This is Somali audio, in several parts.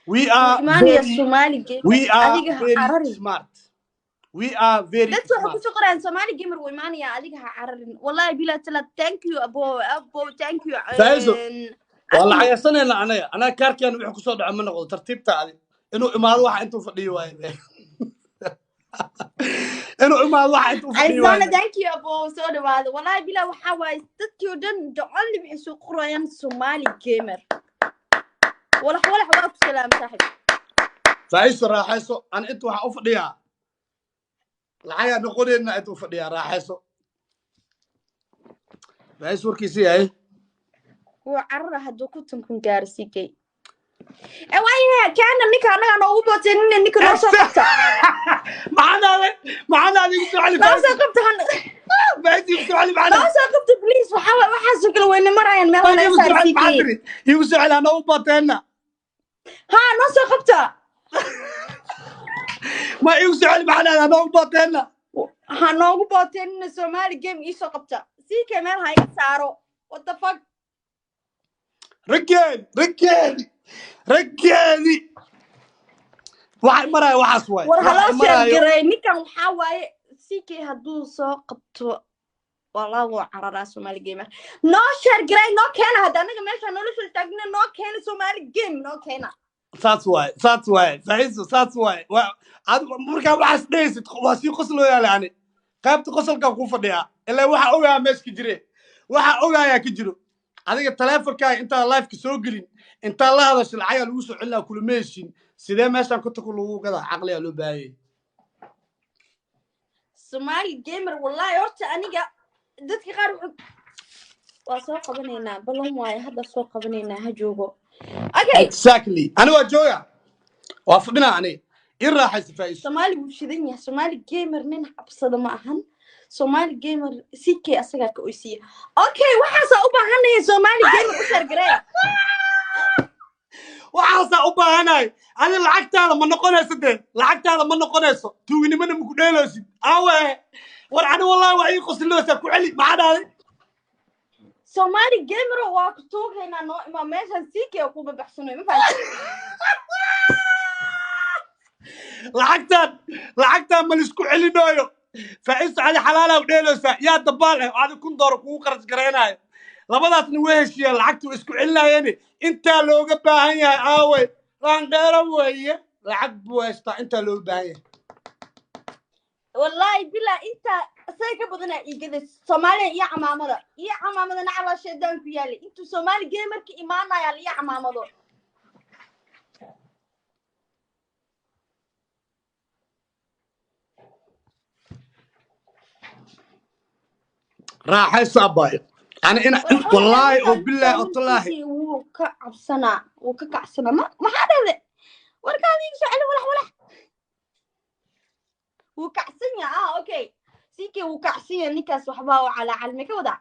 We are وإيمانيا الصومالي جيمر أديك very عرري smart. We are very dadku waxa smart. ku soo qoraan Soomaali gamer وإيمانيا أديك عرري والله بلا تلا thank you أبو thank you فايزو والله أدي عيسنا أنا كاركيان وحكو صوت عمنا قول ترتيب تعالي إنه إمال واحد أنتم فديوا وايد إنه إمال واحد أنتم فديوا عايزانا وايد thank you أبو سود بعد والله بلا وحواي dadku dhan جعلني بحسوا قرآن Soomaali gamer ولا حواك سلام صاحب فايزو راحيسو أنا أنتم وحأفديها الحياة نقول إن أنتم فديها راحيسو فايزو وركيسي هاي وعرر هدو كنتم كن جارسيكي وايه كان نيكا انا وبوتين نيكا نو سو قبتا معنا هذه السؤال نو سو قبتا بعدي السؤال نو معنا سو قبتا بليز وحاسو كل وين مراين ميل انا سارسيكي يوسف على أنا وبطلنا ها نو سو قبتا ما يوسف على معنا أنا وبطلنا ها نو بوتين سومالي جيم اي سو قبتا سيكي ميل هاي سارو what the fuck رجالي واحد مرة واحد سواي ورهلا شرقري نيكا وحاواي سيكي هدو سو قبتو والله وعرر سومالي جيمر نو شرقري نو كان هذا انا ماشي نولش تاغنا نو كان سومالي جيم نو كان سات واي فايزو سات واي عاد مركا واحد ديس واسي قسلو يعني قابت قسلك ku fadhiya ilaa waxa ogaa meeski jire waxa ogaaya ka jiro adiga telefoonka inta live ka soo gelin inta la hadasho lacag lagu soo cilaa kulmeeshin sidee meeshan ku taku lagu gada aqliga loo baayay Somali gamer wallahi horta aniga dadka qaar waa soo qabanayna balan waay hadda soo qabanayna ha joogo okay exactly ana waa jooga waa fadhina ani in raaxaysi faa'iido Somali wuu shidan yahay Somali gamer nin xabsada ma ahan Somali gamer sikay asaga ka oysiya okay waxa soo u baahanay Somali gamer u shargaray waxa u baahanay ani lacagtaada ma noqonayso de lacagtaada ma noqonayso tuuginimada ma ku dheeloosid awe war ani wallahi waa ii qosloosa ku celi ma dhaalay Somali gamer waa ku toogayna no ima meesha sikay ku baxsano ma fahanteen lacagtan ma lisku celinooyo faa'iido ali xalaal ah dheeloosa yaa dabaal ah aad kun door kugu qarash gareenayo labadaasna way heshiiyeen lacagtu isku celinayeen inta looga baahan yahay aaway laan dheero weeye lacag buu haystaa inta looga baahan yahay wallahi bila inta say ka badana igada Soomaaliya iyo camaamada nacala sheedan ku yaali intu Somali gamerka imaanaya iyo camaamado راح يصاباي انا والله وبالله والله وكعبسنا ما حدا له وركان يسأل ولا وكعسنيا اوكي سيكي وكعسيا نكاس وحبا على علمك وضع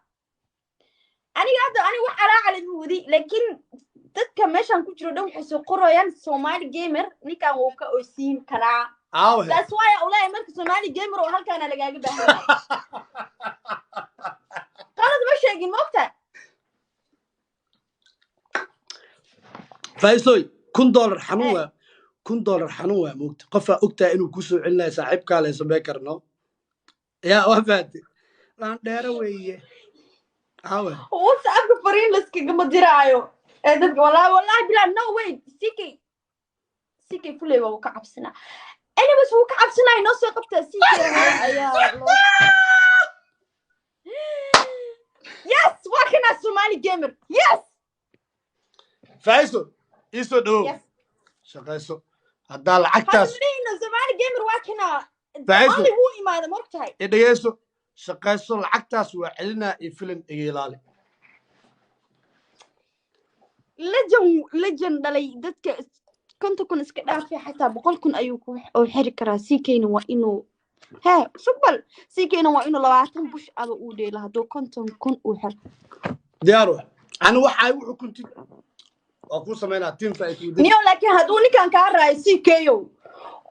انا وحرا على المودي لكن dadka meeshan ku jiro dhow xisoo qorayaan Somali gamer ninka uu ka oosiin kara that's why ulay marka Somali gamer oo halkaan lagaaga baahan qalad ma sheegin moogta faysoy $1 xanuun moogta qofa ogtaa inuu ku soo celinayo saaxiibka la sameey karno yaa wafaati laan dheero weeye awe WhatsApp fariin laskaga diraayo dadka wallahi bila no way sikay fulay waa ka cabsana أنا بس هو كعب سناي نص قبته سيكي يا الله يس واكنا الصومالي جيمر يس فايسو يسو دو شقيسو هذا العكاس هذا الصومالي جيمر واكنا فايسو هو إمادة مركتاي إديسو شقيسو العكاس وعلنا يفلن إيلالي لجن دلي دتك كنت كن اسك دافي حتى بقول كن ايوكو او خير كرا سيكين وا انه ها شقبل سيكين وا انه 20 بش ابا او ديلا هدو كنت كن او خير ديارو انا waxay wuxuu kunti oo ku sameeyna team fight niyo laakiin haduu ninkan ka raay sikeeyo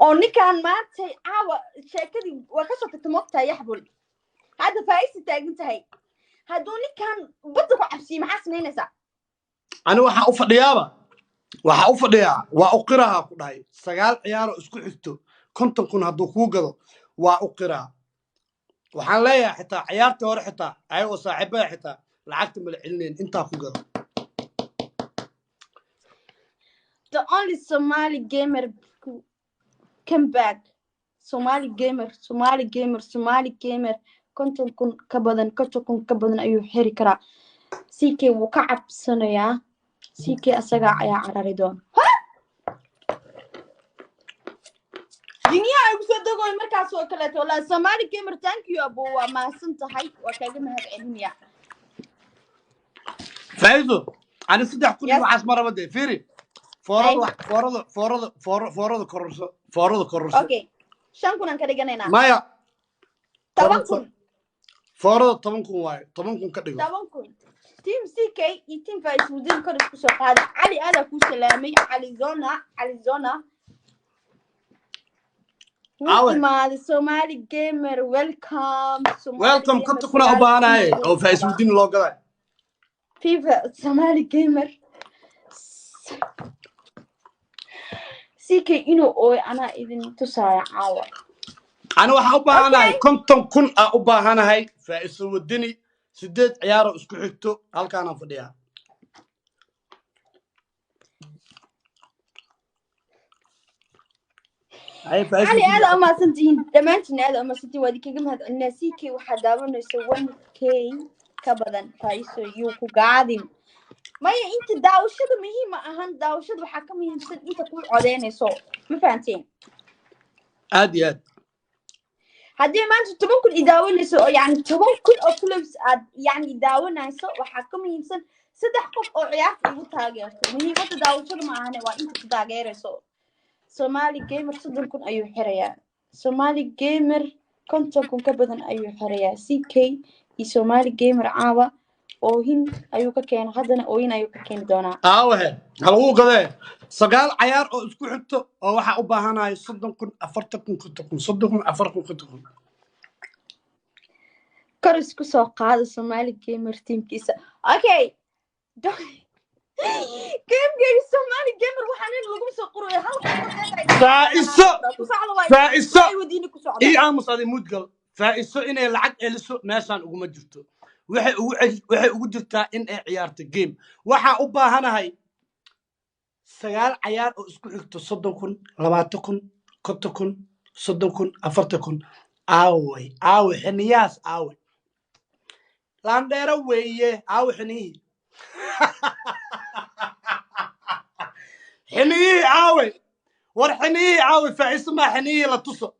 oo ninkan maantay aawa sheekadii waa ka soo tagtay yaxbul hada faayis taagan tahay haduu ninkan badda ku cabsi maxaa sameynaysa ana waxa u fadhiyaaba waxa u fadhiyaa waa u qiraha ku dhahay 9 ciyaaro isku xigto 50 kun hadduu kuu gado waa u qiraa waxaan leeyahay xitaa ciyaartii hore xitaa ayagoo saaxiibada xitaa lacagta mala celineen intaa ku gado The only Somali gamer who came back. Somali gamer. Konton kun ka badan ayuu xiri karaa. CK wuu ka cabsanayaa. CK asaga ayaa carari doon. Dunia ay ku soo dagoy markaas oo kale to la Somali gamer thank you abu waa maasan tahay waa kaaga mahadcelinayaa. faa'iido ani 3 kun waxaas marabade fiiri foorada kororso Okay 5 kun aan ka dhiganaynaa maya 10 kun foorada 10 kun waaye 10 kun ka dhigo 10 kun team CK iyo team Faiz mudin kor isku soo qaada Ali aada ku salaamay Ali Zona Welcome Somali gamer welcome konta kuna u baahanahay oo Faiz mudin loo gaday FIFA Somali gamer CK inuu ooy ana idin tusaya caawa أنا واحد أباهناي كنتم كن أباهناي فإسودني سديت عيار اسكحتو هل كان فديها علي هذا أما سنتين دمانتني هذا أما سنتين وادي كم هذا الناسيكي وحداون يسوون كي كبدن فايسو يوكو قاعدين ما هي أنت داوشة مهمة أهم داوشة وحكم يمسد أنت تقول عدين صو ما فهمتين عادي هذه ما أنت تمكن يداون يسو يعني تمكن أفلوس يعني يداون يسو وحكم يمسد صدقكم أو عياف يبتاجر مهي ما تداوشة معانا وأنت تداجر صو Somali gamer صدق كن أيو حريا Somali gamer كنت كن كبدن أيو حريا CK Somali gamer عاوة أوهين أيو ككين هذا أوهين أيو ككين دونا هل هو كذا سجال عيار أو اسكو حتى أو واحد أباهناي صدق كن أفرتكم كنتكم صدق كن أفرتكم كنتكم كرسكو سوق هذا Somali gamer team كيسا أوكي كيف جاي Somali gamer وحنين لقوم سقروا يا فائسة إيه أمس هذا مدقل فائسة إنه العق إلسو ماشان أقوم جرتو وحي وجرتا إن عيارة الجيم وحا أباهنا هاي سجال عيار أو اسكو حكتو صدقكن لباتكن كتكن صدقكن أفرتكن آوي حنياس آوي لانديرا ويه آوي حنيه حنيه آوي ورحنيه عاوي فايسة ما حنيه لا تصو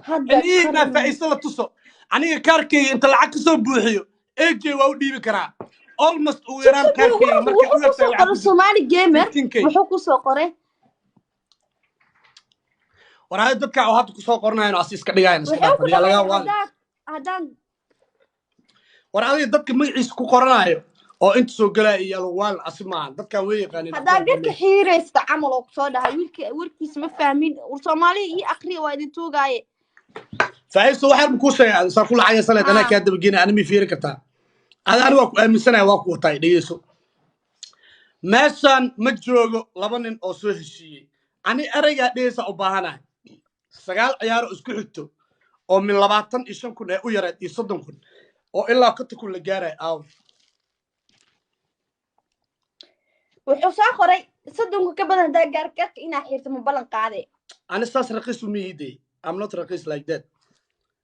حنيه ما فايسة لا تصو أنا كاركي أنت العكس بوحيو إيجي وودي بكرا almost ويران كاركي مركب Somali gamer وحكو سوقره ورا دبك أو هاتو سوقرنا إنه أسيس كديجان يا لجا وان هذا ورا هذا دبك مجلس كقرنايو أو أنت سوقلا يا لوان أسمع دبك ويقاني هذا قلت حيرة استعمل اقتصادها ويرك اسمه فاهمين والصومالي يأخري وايد توجاي فايسو واحد مكوسة يعني صار كل حاجة صارت أنا كاتب جينا أنا مفيرك تا أنا واقع من سنة واقع طاي ديسو مثلا متجوجو لبنان أو سويسي أنا أرجع ديسا أباهنا سجال عيار اسكحتو أو من لبعضن إيشان كنا ويرد يصدم كن أو إلا كنت كل جارة أو وحصا خري صدق كبدن دا جاركك إن حيرت من بلن قاعدة أنا استاس رقيس وميدي I'm not رقيس like that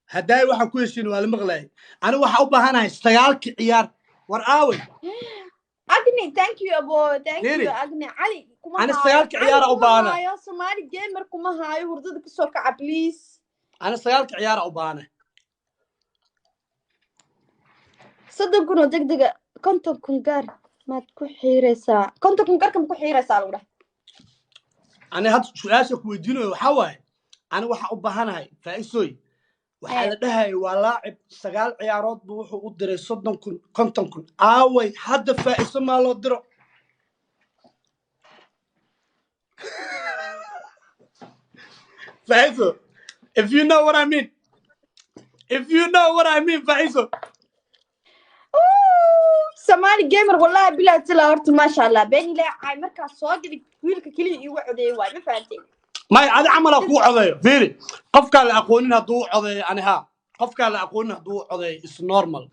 هداي واحد كويسين ولا مغلي أنا واحد أباهنا سجال عيار ورقاوي أغني thank you أبو thank you أغني علي أنا سجال عيار أباهنا يا Somali gamer كم هاي وردك السوق بليز أنا سجال عيار أباهنا صدق كنوا دق كنت كن جار ما تكون حيرسا كنت كن جار كم كون حيرسا ولا أنا هاد سؤالك ويدينه حواي أنا واحد أباهنا فايسوي وحال دهاي ولاعب سجال عيارات بوحو قدر صدق كنت كن آوي حد فايس ما له درو فايسو if you know what I mean فايسو Somali gamer والله بلا تلا horta ما شاء الله بين لا عاي marka soo dhig wiilka kaliya igu codeeyay waa ma fahanteen ما هذا عمله كو عضي فيري قفك على أقولين هدو عضي أنا ها قفك على أقولين هدو عضي is normal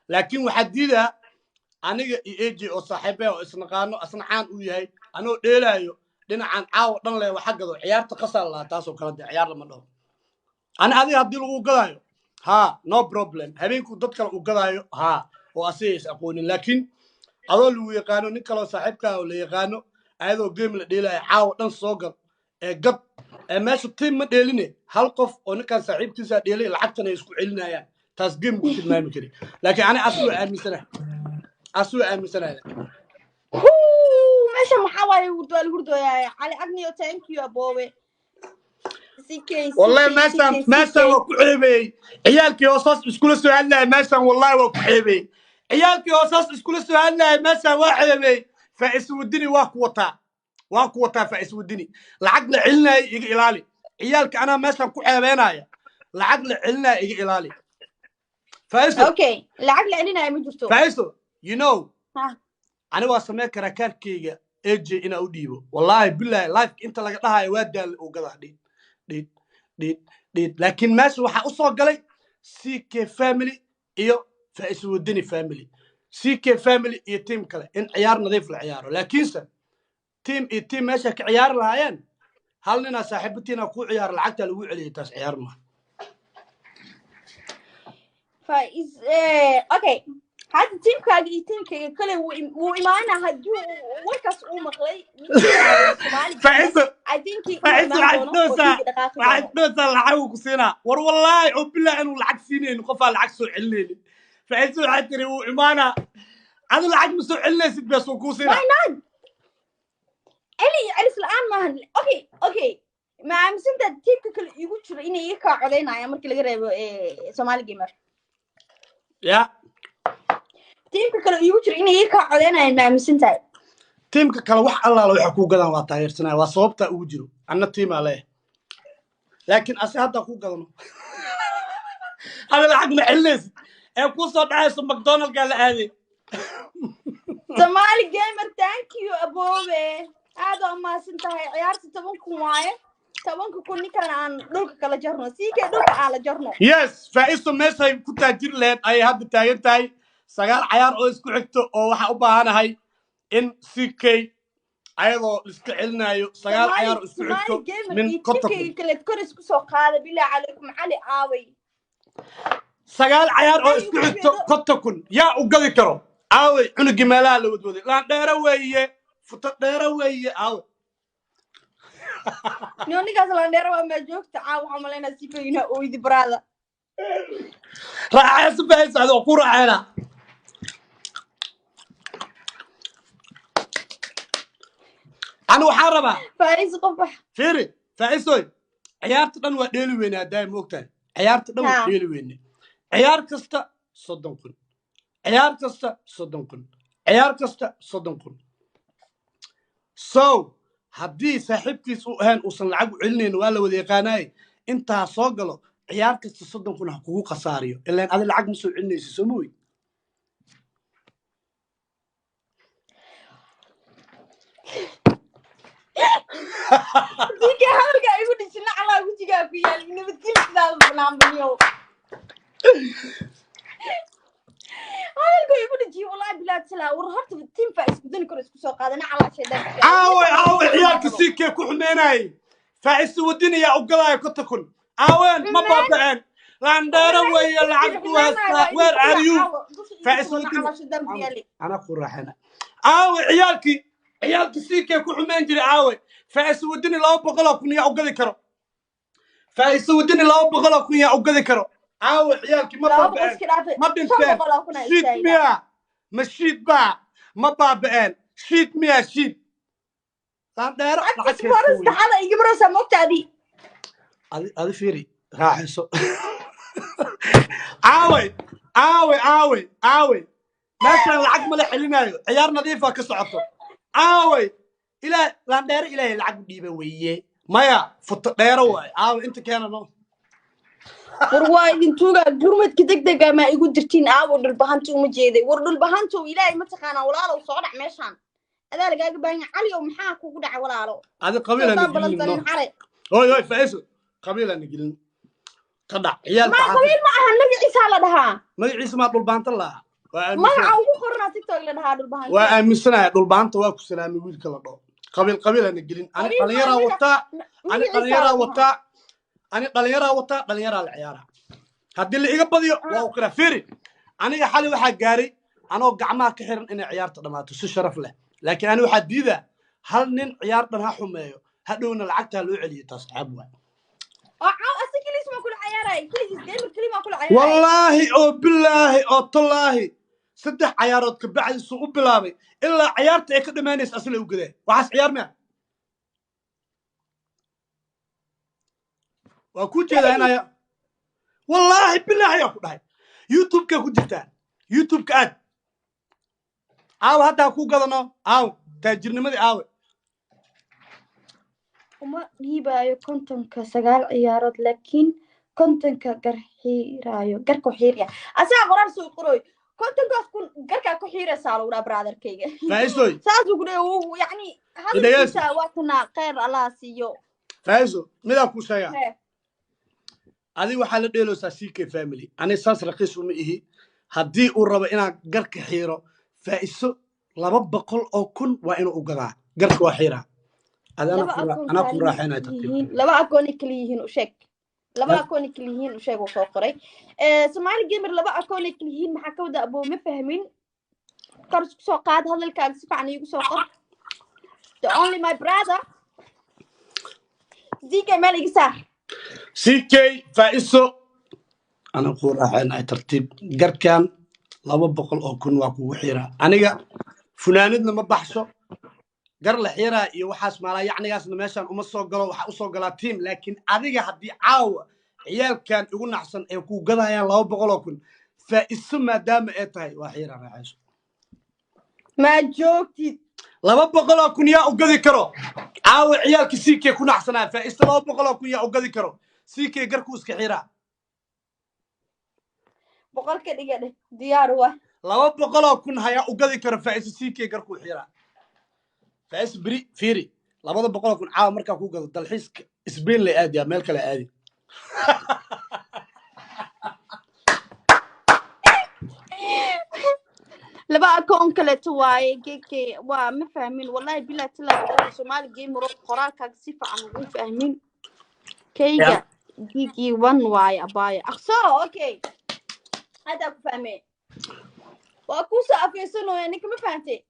لكن وحديدة أنا يجي أو صاحبه أو إسنقانو أصنعان وياي أنا ديلايو دينا عن عاو دن له وحقه عيار تقصر الله تاسو كلا عيار لما ده أنا هذه هدي لو قلايو ها no problem هبينكو ضدك لو قلايو ها وأسيس أقولين لكن أول لو يقانو نكلا صاحبك أو اللي يقانو أيضا جيم لديلاي عاو دن صوغل قب ماشي تيم ما ديليني هل قف oo ninkan saaxiibtiisa dheelay lacagtana isku celinayaan taas game ku tilmaami kari laakiin ana asu aaminsanahay meesha maxaa waaye hurdooyaa cali agniyo thank you aboowe والله ما وكعيبي عيالك يوصص اسكول سؤال لا ما والله وكعيبي عيالك يوصص اسكول سؤال لا ما واحد فايس ودني واكوتا فايس ودني العقل علنا يجي إلالي عيالك أنا مثلا كعيبينايا العقل علنا يجي إلالي فايس اوكي العقل علنا ما جرتو فايس you know أنا واسمع كراكار كيجا اجي إنا أوديبو والله بالله لايف أنت لقيتها يودل وقضى ديد لكن ماشي waxa u soo galay CK family iyo فايس ودني family CK family iyo team kale in ciyaar nadiif la ciyaaro laakiinse team meesha ka ciyaar lahaayeen hal nina saaxiibtiina ku ciyaar lacagta lagu celiyo taas ciyaar ma فايز اوكي هذا تيم كاجي تيم كي كله وإيمانه هدو وركس مقلي فايز I think فايز عدوسا العو كسينا ور والله او بالله انه العكس سينين قفا العكس سو عليني فايز عتري وإيمانه هذا العكس مسو عليني سيد بس كوسينا إلي عرس الآن ما أوكي ما مسنت تيم كل يقول شو إني يكا علينا يا مركي لقرب سومالي جيمر يا تيم كل يقول شو إني يكا علينا ما مسنت تيم كل واحد الله لو يحكوا قدام وطاير سنة وصوبته أوجرو أنا تيم عليه لكن أسهل هذا قدام هذا العقل معلز يكون صوت عايز ماكدونالد قال هذه سومالي جيمر ثانك يو أبوبي هذا ما سنتهي عيارتي تبونكم وايه تبونكم كوني كان عن دولك كلا جرنو سيكي دولك على جرنو يس فايسو ميسا كنت أجير لين أي هاد تايرتاي سجال عيار أو إسكو حكتو أو waxa u baahanahay in CK ayadoo iska celinayo sagaal ciyaar isku xigto min CK kale kor isku soo qaada bilaa calaykum cali aaway sagaal ciyaar oo isku xigto kontakun yaa u gadi karo aaway cunugii meelaha la wadwaday laan dheero weeye futa dheero weeye aaway nionigaas laan dheero waa ma joogta caaw waxaan malaynaa CK ina ooydi brada raaxayso bahaysa adoo ku raaxayna أنا وحاربة فايز قبح فيري فايزوي عيارت دن waa dheeli weynaa daayim ogtahay عيارت dhan waa dheeli weynaa ciyaar kasta 30 kun ciyaar kasta 30 kun ciyaar kasta 30 kun so haddii saaxiibkiis uu ahaan uusan lacag u celinayn waa la wada yaqaanay intaa soo galo ciyaar kasta 30 kun ha kugu qasaariyo ilaan adi lacag ma soo celinayso soo mooy ديك هرجع يقول لي شنو على وجهك يا اللي بتجيب كذا بنعمله هذا يقول لي والله بلا تلا ورهرت بالتيم فايز بدون كرس كسوق هذا انا على شيء ده عاوي عيالك سيكي كو حميناي فايز ودني يا اوغلاي كنتكن عاوين ما بابعين لانديرو ويا لعبت وير ار يو فايز ودني انا قراحنا عاوي عيالك سيكي كو حمين جري عاوي فايز ودني لو بقلا كن يا اوغلي كرو فايز ودني لو بقلا كن يا اوغلي كرو عاوي عيالك ما بابعين ما بنتين شيت ميا مشيت با ما بابعين شيت ميا شيت لانديرو بس فرص هذا يجيب راسه مقتدي هذا فيري راحسو عاوي ماشي العق ما لحلينايو عيار نظيفه كسعته عاوي الى لاندير الى العق ديبه ويه مايا فط ديره واي عاوي انت كان نو warwaydin tuuga gurmadka degdega ma igu dirtiin aawo dhulbahantu uma jeeday war dhulbahantu ilaahay ma taqaanaa walaalow soo dhac meeshaan adaa lagaaga baahan yahay cali oo maxaa kugu dhacay walaalo هذا قبيلة نجيلين هوي هوي فايسو قبيلة نجيلين كدع عيال ما قبيل ما أهل مجلس على دها مجلس ما طلبان طلع ما عاوزو قرنا تيك توك لدها دulbahan وأمسنا طلبان طوا كسلامي ويل كلا دو قبيلة نجيلين أنا قليرة وطا أنا قليرة وطا العيارة هدي اللي إيجا بديو وأكره فيري أنا حالي واحد جاري أنا وقعمها كحيرن إني عيارة دماتو شرف له لكن أنا واحد ديدا هل نين عيارتنا حمايو هدونا العقتها لو علي تصعب واحد أسكلي اسمه كل عيارة كل جيم كلمة كل عيارة والله أو بالله أو طلاه صدق عيارات كبعد السوق بلامي إلا عيارتي أكيد ما ناس أصله وكذا وحس عيارنا وأكون كذا أنا والله بالله يا أخوي يوتيوب كجدتان يوتيوب كأد هذا أكو كذا تاجرنا ما دي وما هيبايو كونتنك سجال عيارات لكن كونتنك قرحيرايو قركو حيريا أسا قرار سوي قروي كونتنك أكون قركا كحيرة سالو ولا برادر كيجا فايزوي سازو قروي يعني هذا سواتنا خير الله سيو فايزو ماذا أكو شيء هذه وحالة ديلو ساسيكي فاميلي أنا ساس رقيس ومئه هدي الربع إنا قرك حيرة فايزو لبب بقول أو كن وإنه أقرأ قرك وحيرة أنا أكون راحين لما أكون كليهين وشك لما أكون كليهين وشك وصوقري سمعني جيمر لما أكون كليهين محكو ده أبو مفهمين كرس سوقات هذا الكاغ سفعني يسوقر the only my brother زيكي مالك سار سيكي فايسو أنا أقول راحين ترتيب قركان لبب بقول أو كن واكو وحيرة أنا فناندنا ما بحثوا قر الحيرة يوحس مالا يعني قاسنا ماشان ومسوا قلوا وحقصوا قلا تيم لكن أذيك حدي عاو عيال كان يقولنا أحسن يكون قضايا يعني لو بقولكم فالسمة دام إتاي وحيرة ما عايش ما جوكتي لو بقولكم يا أقضي كرو عاو عيال كسيك يكون أحسن فإست لو بقولكم يا أقضي كرو سيك قركوس كحيرة بقول كده ديار هو لو بقولكم هيا أقضي كرو فإست سيك قركو حيرة فاس بري فيري لابد بقول لكم عاو مركا كو قد دلحيس اسبين لي ادي ميل كلا ادي لبا اكون كلا تواي كيكي وا ما فاهمين والله بلا تلا سومال جيم رو قراك صفه عن مو فاهمين كيجا جيجي 1 واي اباي اخسو اوكي هذا فاهمين واكوسا افيسنو يعني كما فهمتي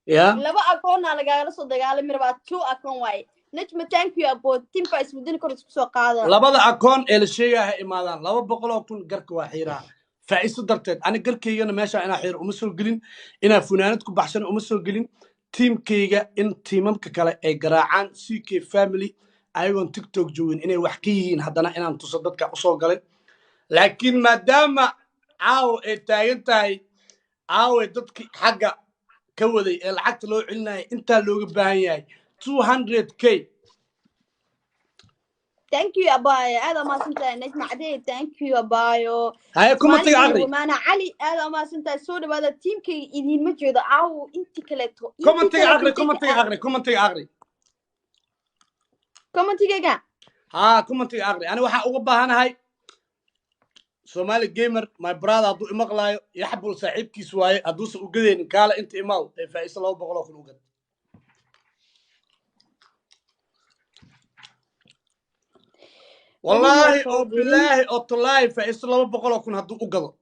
يا لبا أكون على جالس ودجال مربع 2 أكون واي نجم thank you أبو تيم فايس بدين كرة سوق هذا لبا أكون الشيء هي إمادان لبا بقول لكم قرك وحيرة فايس درتين أنا قرك كيجا ماشى أنا حير ومسؤول قلين إن فنانتكم بحسن ومسؤول قلين تيم كيجا إن تيمم ككلا إجراعان سيكي فاميلي أيون تيك توك جوين إني وحكيين هذانا إن تصدق كأصول قلين لكن ما دام عاو إنتاي عاو ضدك حاجة كودي العقد لو علنا انت لو باهياي 200k thank you أباي هذا ما سنت نجم عدي thank you أبايو هاي كومنتي عقري وما أنا علي هذا ما سنت سوري هذا تيم كي يدين مجهود أو أنت كلته كومنتي عقري كجا ها كومنتي عقري أنا waxa uga baahanahay Somali gamer my brother adu imaqlaayo yaxbul saaxiibkiis waaye aduu soo gadeen kaala inta imaaw ee faa'iiso 200 kun ugad والله او بالله او طلعي فايسو 200 kun haduu u gado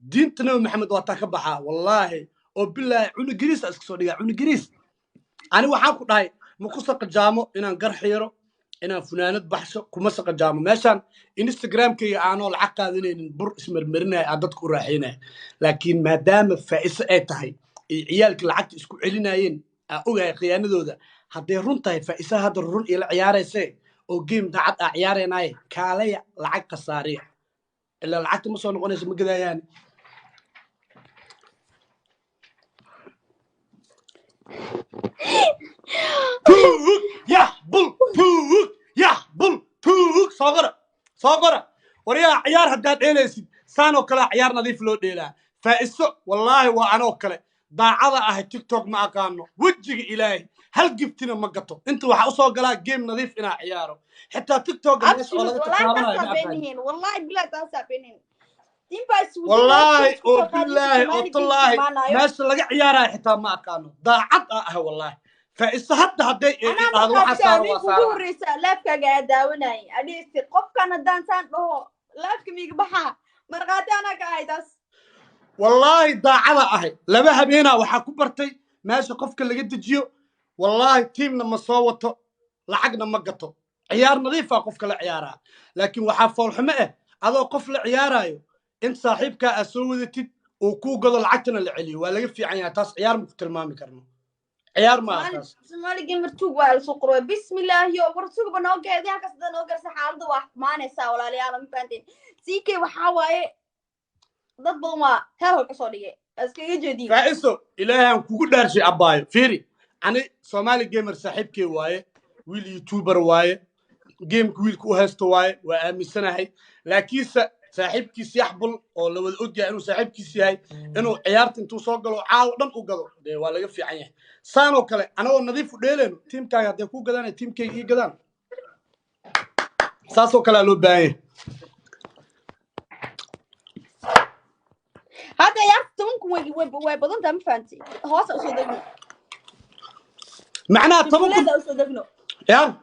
diintana maxamed waa ta ka baxaa wallahi oo billahi cunu giriis iska soo dhiga cunu giriis ani waxaan ku dhahay ma ku saqajaamo inaan gar xiiro inaan funaanad baxsho kuma saqajaamo meeshan instagramkayga aanoo lacag qaadanaynin bur ismarmarinaya aan dadku u raaxaynaya laakiin maadaama faa'iiso ay tahay ciyaalka lacagta isku celinayeen aan ogahay khiyaanadooda hadday run tahay faa'iiso hadda run ila ciyaaraysay oo game dacad ah ciyaareenay kaalaya lacag qasaariya ila lacagta ma soo noqonayso ma gadayaan يا بل توك صغرة وريا عيار هداد إليسي سانو كلا عيار نظيف لو ديلا فإسو والله وأنا كلا ضاعضة أهي تيك توك ما كانوا وجهي إلهي هل جبتنا مقطو انتوا وحوصوا قلا جيم نظيف إنا عياره حتى تيك توك الناس absolute ولا والله تتابعنا تاسع ما أفهم بينهن والله بلا تاسع بينهن تيم باي سوزي والله كوسو قادين وبالله سومالي جيم والله كمانايو ماشي لقى عيارها حتى ما كانوا ضاعت والله فإستهد هدي أنا هذا واحد مرخاتك صار أميك وصار وقوريسا لافكا قاعدة وناي أديستي قف كان دانسان له لافك ميك بحا مرخاتي أنا قاعدة والله ضاعت أهي لما هبينا وحكو برتي ماشي قفك اللي قد جيو والله تيمنا ما صوته لعقنا ما قطو عيار نظيفة قفك العيارها لكن وحفول حمئة هذا قف العيارها انت صاحبك أسودتي وكو قضى العتنا اللي علي ولا يفي عيها تاس عيار مكتر ما مكرمه عيار ما تاس سومالي جيمر توق وعلى سقروه بسم الله يو ورسوق بنوقع ذي هكذا نوقع سحالده واحد ما نسا ولا ليالا مفانتين سيكي وحاواي ضد بوما هاهو القصورية اسكي جديد فايسو إلهي أن كوكو دارشي أبايو فيري أنا سومالي جيمر صاحبكي واي ويل يوتيوبر واي جيم ويل كو هستو واي وآمي سنة هاي لكن صاحبكي سيحبل أو لو الأوجا إنه صاحبكي سيهاي إنه عيارت انتو صوغلو عاو دم أوغلو دي ولا يفي عيه سانو كلا أنا ونظيف ديلين تيم كاي هدي كو قدان تيم كي إيه قدان ساسو كلا لو بايه هذا يعرف تمنكم وي بدون تم فانتي هوس أصدقنا معناها تقول طبعا هذا أصدقنا يا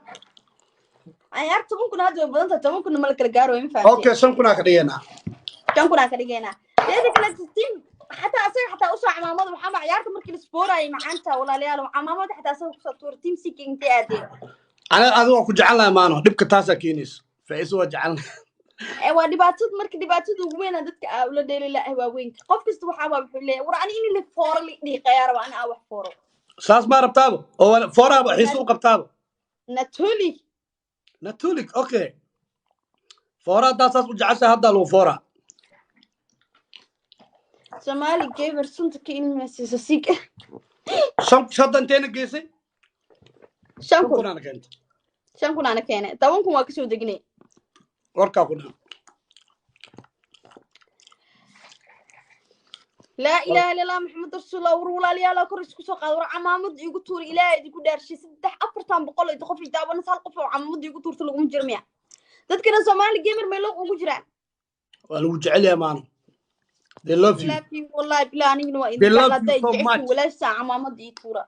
أنا يعرف تمنكم هذا بدون تمنكم ملك الجارو يم فانتي أوكي شنكنا كدينا كم كنا كريجينا لذلك كلا تيم حتى أصير حتى أسوأ عمامات محمد عيارته مركي السبورة أي معنتا ولا ليالو عمامات حتى أسوأ سطور تيم سيكينج تأدي أنا أذوق كجعلنا مانو دبك تاسا كينيس فايسو جعلنا waa dhibaatad marka dhibaatada ugu weyn dadka ula dheelilaahay waa weyn qof kasta waxa waa wuxuu leeyahay war ani in la fooro li dhiiqayaa rabaa ana wax fooro ساس ما ربطابو أو فورا حيسو قبطابو نتولك أوكي فورا دا ساس وجعسها هدا لو فورا Somali gamer sunta ka ilmeysiisa siika شدن تاني جيسي 5 kun أنا كنت 5 kun ana keenay 10 kun waa ka soo degnay وركا كنا لا إله إلا الله محمد رسول الله ورولا لي الله كرس كسو قادر عمامد يقول تور إلهي يقول دارشي 3 بقول يدخل في دابا نسال قف عمامد يقول تور تلقوا مجرميا dadkana Somali gamer ma loo ugu jiraan ولو جعل يا مان they love you laakiin wallahi bilaani waa they idin love kala day you so much wala saamamad ii tuura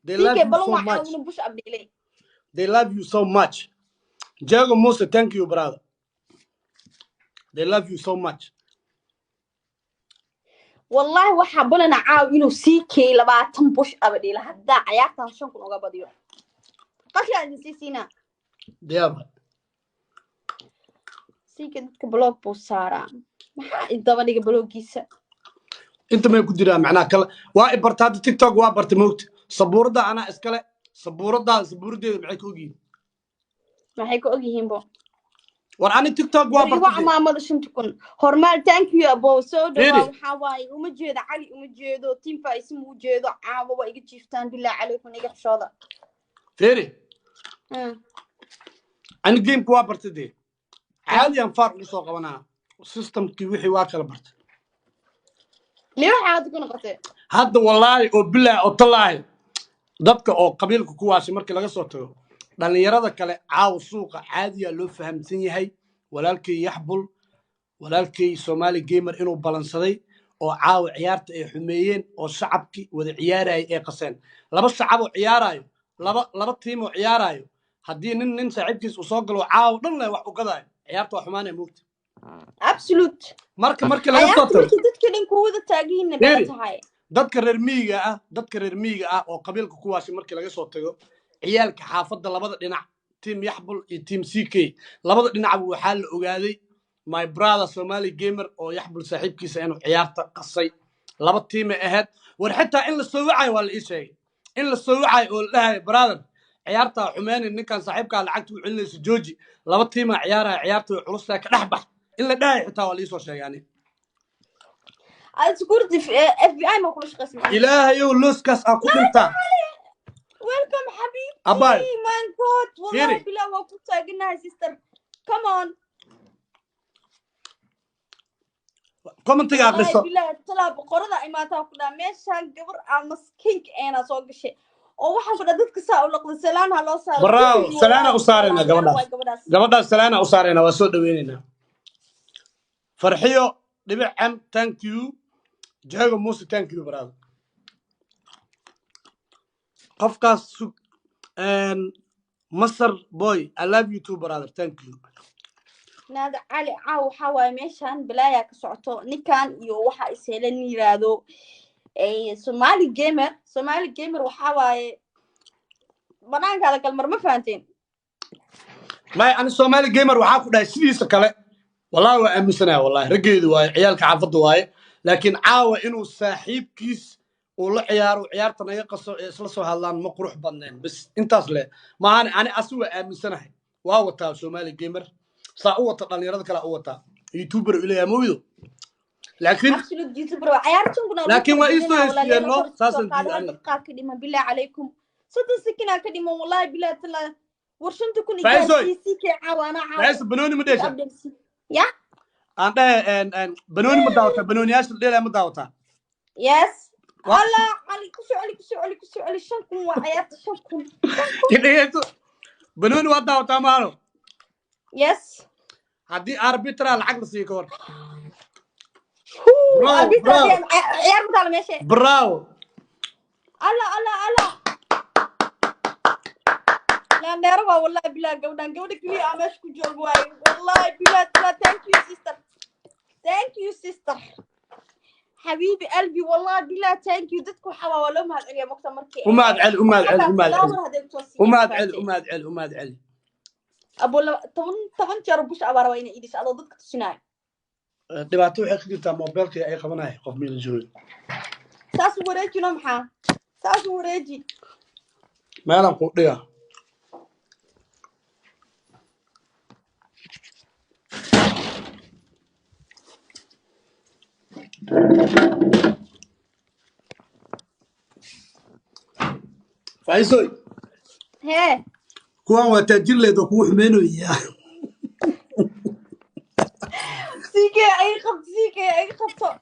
they love siike you balon so waxa much uu bush abdilay they love you so much Jago Musa thank you brother they love you so much wallahi waxa balana caaw inuu siike 20 bush abdilay hadda ciyaartan 5 kun uga badiyo qashiya idin siisina diyaaba siike dadka blog buu saaraa maxaa idaba dhiga bloggiisa انت ما يقول ديرها معناها كلا واي برتاد تيك توك وا برت موقت صبوردا انا اسكله صبوردي maxay ku ogyiin maxay ku ogyihiin bo war ani تيك توك وا برت waa maamada 5 kun hormaal thank you abo soo dhawaad waxa waay uma jeedo cali uma jeedo team faiz uma jeedo caawa waa iga jiiftaan bilaa calaykum iga xishooda فيري ani game ku waa bartay caadi aan faar u soo qabanaa systemkii wixii waa kala bartay ليه waxaad ku noqotay hadda wallahi oo bilaa oo talaahay dadka oo qabiilka kuwaasi markii laga soo tago dhalinyarada kale caaw suuqa caadiya loo fahamsan yahay walaalkay yaxbul walaalkay Somali gamer inuu balansaday oo caaw ciyaarta ay xumeeyeen oo shacabkii wada ciyaarayay ee qaseen laba shacab oo ciyaarayo laba tiim oo ciyaarayo haddii nin saaxiibkiis uu soo galo caaw dhan leh wax u gadaayo ciyaarta waa xumaanay moogta absolute marka laga soo tago dadka dhan ku wada taagiin bay tahay dadka reer miyiga ah oo qabiilka kuwaasi markii laga soo tago ciyaalka xaafadda labada dhinac team yaxbul iyo team CK labada dhinac waxa la ogaaday my brother Somali gamer oo yaxbul saaxiibkiisa inuu ciyaarta qasay laba team ahayd war xitaa in la soo wacay waa la ii sheegay in la soo wacay oo dhahay brother ciyaarta xumeeyeen ninkan saaxiibka lacagta u celinaysa George laba team ciyaaraya ciyaarta culus ka dhaxbax in la dhahay xitaa waa la ii soo sheegay أذكرت في FBI ما كلش قسم إلهي ولوسكاس أكو كنتا ويلكم حبيبي أباي مان جود والله بلا وكنت قلنا سيستر كمان commentiga والله aqriso بالله طلع بقرده إماتها كلها ماشان قبر أنا سكينك أنا صوق شيء أو واحد كنا ضد كساء ولا قد سلام هلا صار bravo كل salaana والله u saarayna بالله يا واي gabadhaas قبر gabadhaas salaana u saarayna waa soo dhaweynayna farxiyo dhibic am thank you jago muuse thank you brother qofkaas masar boy I love you too brother thank you نادى علي عاو حواي ماشان بلايا كسعتو نكان يو وحا إسهلن يرادو أي سومالي جيمر وحواي بنان كذا كلمة ما فهمتين may ani Somali gamer waxaa ku dhahay sidiisa kale wallahi waa aaminsanaa wallahi rageedu waa ciyaalka xaafadda waaye laakiin caawa inuu saaxiibkiis uu la ciyaaro ciyaartan ay qaso isla soo hadlaan ma qurux badneen bas intaas le maahan ani asu waa aaminsanahay waa wataa Somali gamer saa u wata dhalinyarada kale u wata youtuber ilaa mooydo laakiin absolute youtuber عيارتون كنا laakiin waa isoo ولا heshiiyeenno لنا saasan قاعد diidan دقة كديما بالله عليكم صدق سكنا كديما والله بالله تلا ورشنت كوني فايزوي. جالسي كي عوانا taas banooni ma dheesha يا aan dhahay banooni ma daawata banooniyaasha dheelaa ma daawata يس Wa- الله علي كسو علي شنكم وعيارت شنكم idhageeso banooni waa daawataa maano يس haddii arbitral lacag la siiyo ka hor هو Bravo, أبي bravo. عيار مثلا ماشي bravo الله لا نرى والله بالله قودك لي عماش كجول واي والله بالله تلا thank you sister حبيبي قلبي والله بالله thank you دتكو حوا ولا ما هالعليا مقطع مركي وماد علي وماد علي أبو لا طبعا جربوش أبارة وين إيديش على ضدك تشناي dhibaato waxay ka jirtaa mobilka ay qabanaya qof meel jooga ساس وريجي نمحا ساس وريجي meelan ku dhiga faisoy هي kuwan waa taajir leedo ku xumeynaya سيكي أي خبط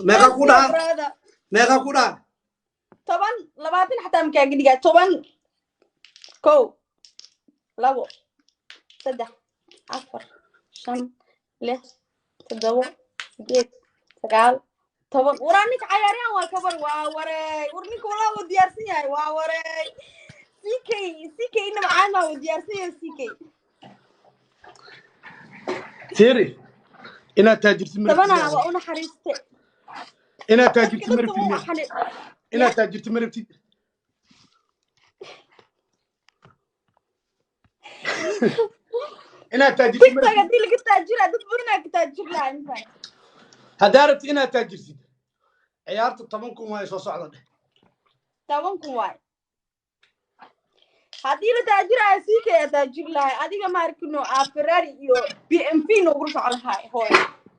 meeqa ku dhaca طبعا لبعضين حتى مكان قد طبعا كو لابو صدح عفر شن له تدو جيت سقال طبعا ورانيك عيارين والكبر ورنيك والله وديارسين هاي وري سيكي إنه معانا وديارسين سيكي تيري inaad taajirti طبعا أنا وأنا حريستي inaad taajirti marabtid inaad taajirti marabtid inaad taajirti تيك توك هدي لك التاجر هدي تبرنا كتاجر لا إنسان haddaa rabti inaad taajirtid ciyaarta 10 kun waa soo socda dheh طبعا كواي هدي لتاجر سيكي تاجر لا أديك ما أركنه فراري يو BMP نقول على هاي هوي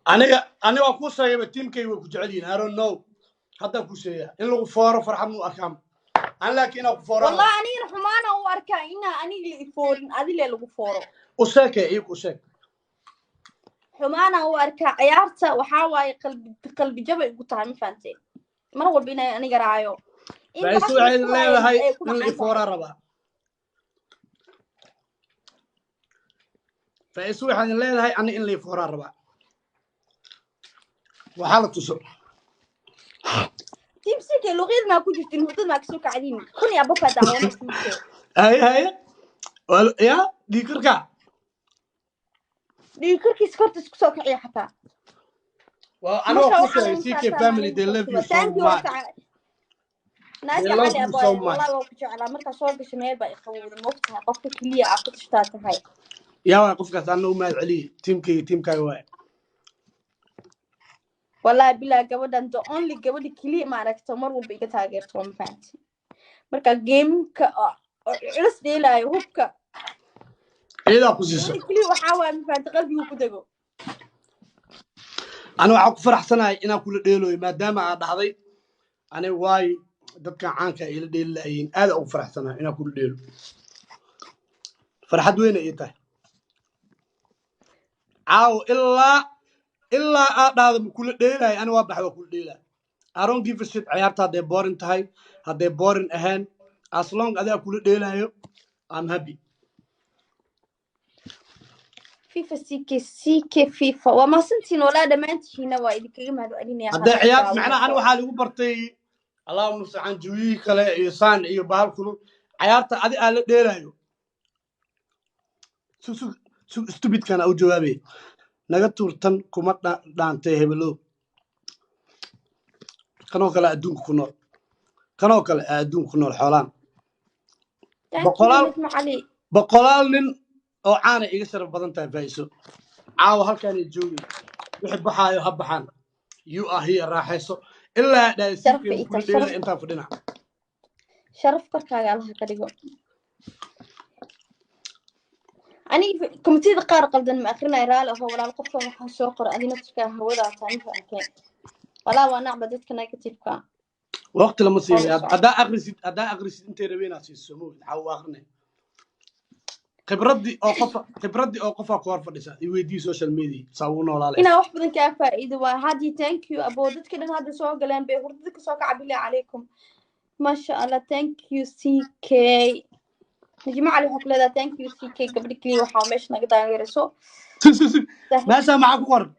aniga waa ku sheegay tiimkayga way ku jecel yihiin I don't know hadda ku sheegay in lagu fooro farxad mu arkaan aan laakiin ku fooro والله أنا حمانا وأركا إنا أنا اللي فورن أدي اللي لقو فورو u sheekay iigu sheeg حمانا وأركا عيارتا وحاواي قلبي جبل قلت عمي فانتين مرة والبينا أنا قرايو faiso waxay leedahay in la foora rabaa faiso waxay leedahay ani in la foora rabaa waxaa la tuso تمسكي لغير ما كنت تنهض ما كسوك عدين خلني أبوكا دعوة hay ya dhiikarka دي كركي سكرت سكسوك عيا حتى waa aniga ku sheegay CK family they love you so much ناس They love يعني you so أبوي much. والله لو كنت على مركز صور بشمال بقى يخوض المفتها قفك كلية أعطيك اشتات هاي yaa waa qofkaas anna u mahad celiye tiimkaaga waay والله بلا قبل أنت only قبل كلية ما عرفت تمر وبيجي تاجر توم فانتي مركز جيم عرس دي لا يهوبك iyadaa ku siisa كلية وحاول فانت قلبي وكدقو أنا waxaan ku faraxsanahay inaan kula dheeloyo maadaama aad dhahday ani waay dadkan caanka ay la dheeli lahayn aad ugu faraxsanahay inaan kula dheelo farxad weyn ay tahay caaw ilaa ilaa aad dhahdo ma kula dheelay ani waa baxay waa kula dheelay I don't give a shit ciyaarta hadday boring tahay hadday boring ahaan as long adaa kula dheelayo I'm happy FIFA CK FIFA وما سنتين ولا دمانتينا وايد كلمة هذا أديني hadday ciyaar macnaha ani waxaa lagu bartay allahumma mustacaan juwiyi kale iyo saan iyo bahal kulul ciyaarta adi aan la dheelayo stupidkana u jawaabay naga tuurtan kuma dhaantay hebelo kanoo kale adduunka ku nool kanoo kale adduunka ku nool xoolaan boqolaal nin oo caana iga sharaf badan tahay faa'iiso caawa halkaan ay joogin wixii baxaayo ha baxaan you are here raaxayso ilaa dhaaysiinka intaan fadhina sharaf korkaaga allaha ka dhigo aniga komitida qaar qaldan ma akrinay raali ahoo walaal qofkan waxaan soo qoray adina dadka hawada taani fa arkeen walaa waa nacba dadka negative-ka waqti lama siiyo haddaa akhrisid intay rabeen aad siiso mooy waxaa u akrinay khibradii oo qofa ku hor fadhisa i weydii social media saa uu noolaalay ina wax badan ka faa'iido waa hadii thank you abo dadka dhan hadda soo galeen bay hurdada ka soo kacabile calaykum ma sha Allah thank you CK نجمع على حكلة thank you CK قبل كلي وحامش نقدر نرسو ماشي معك قرب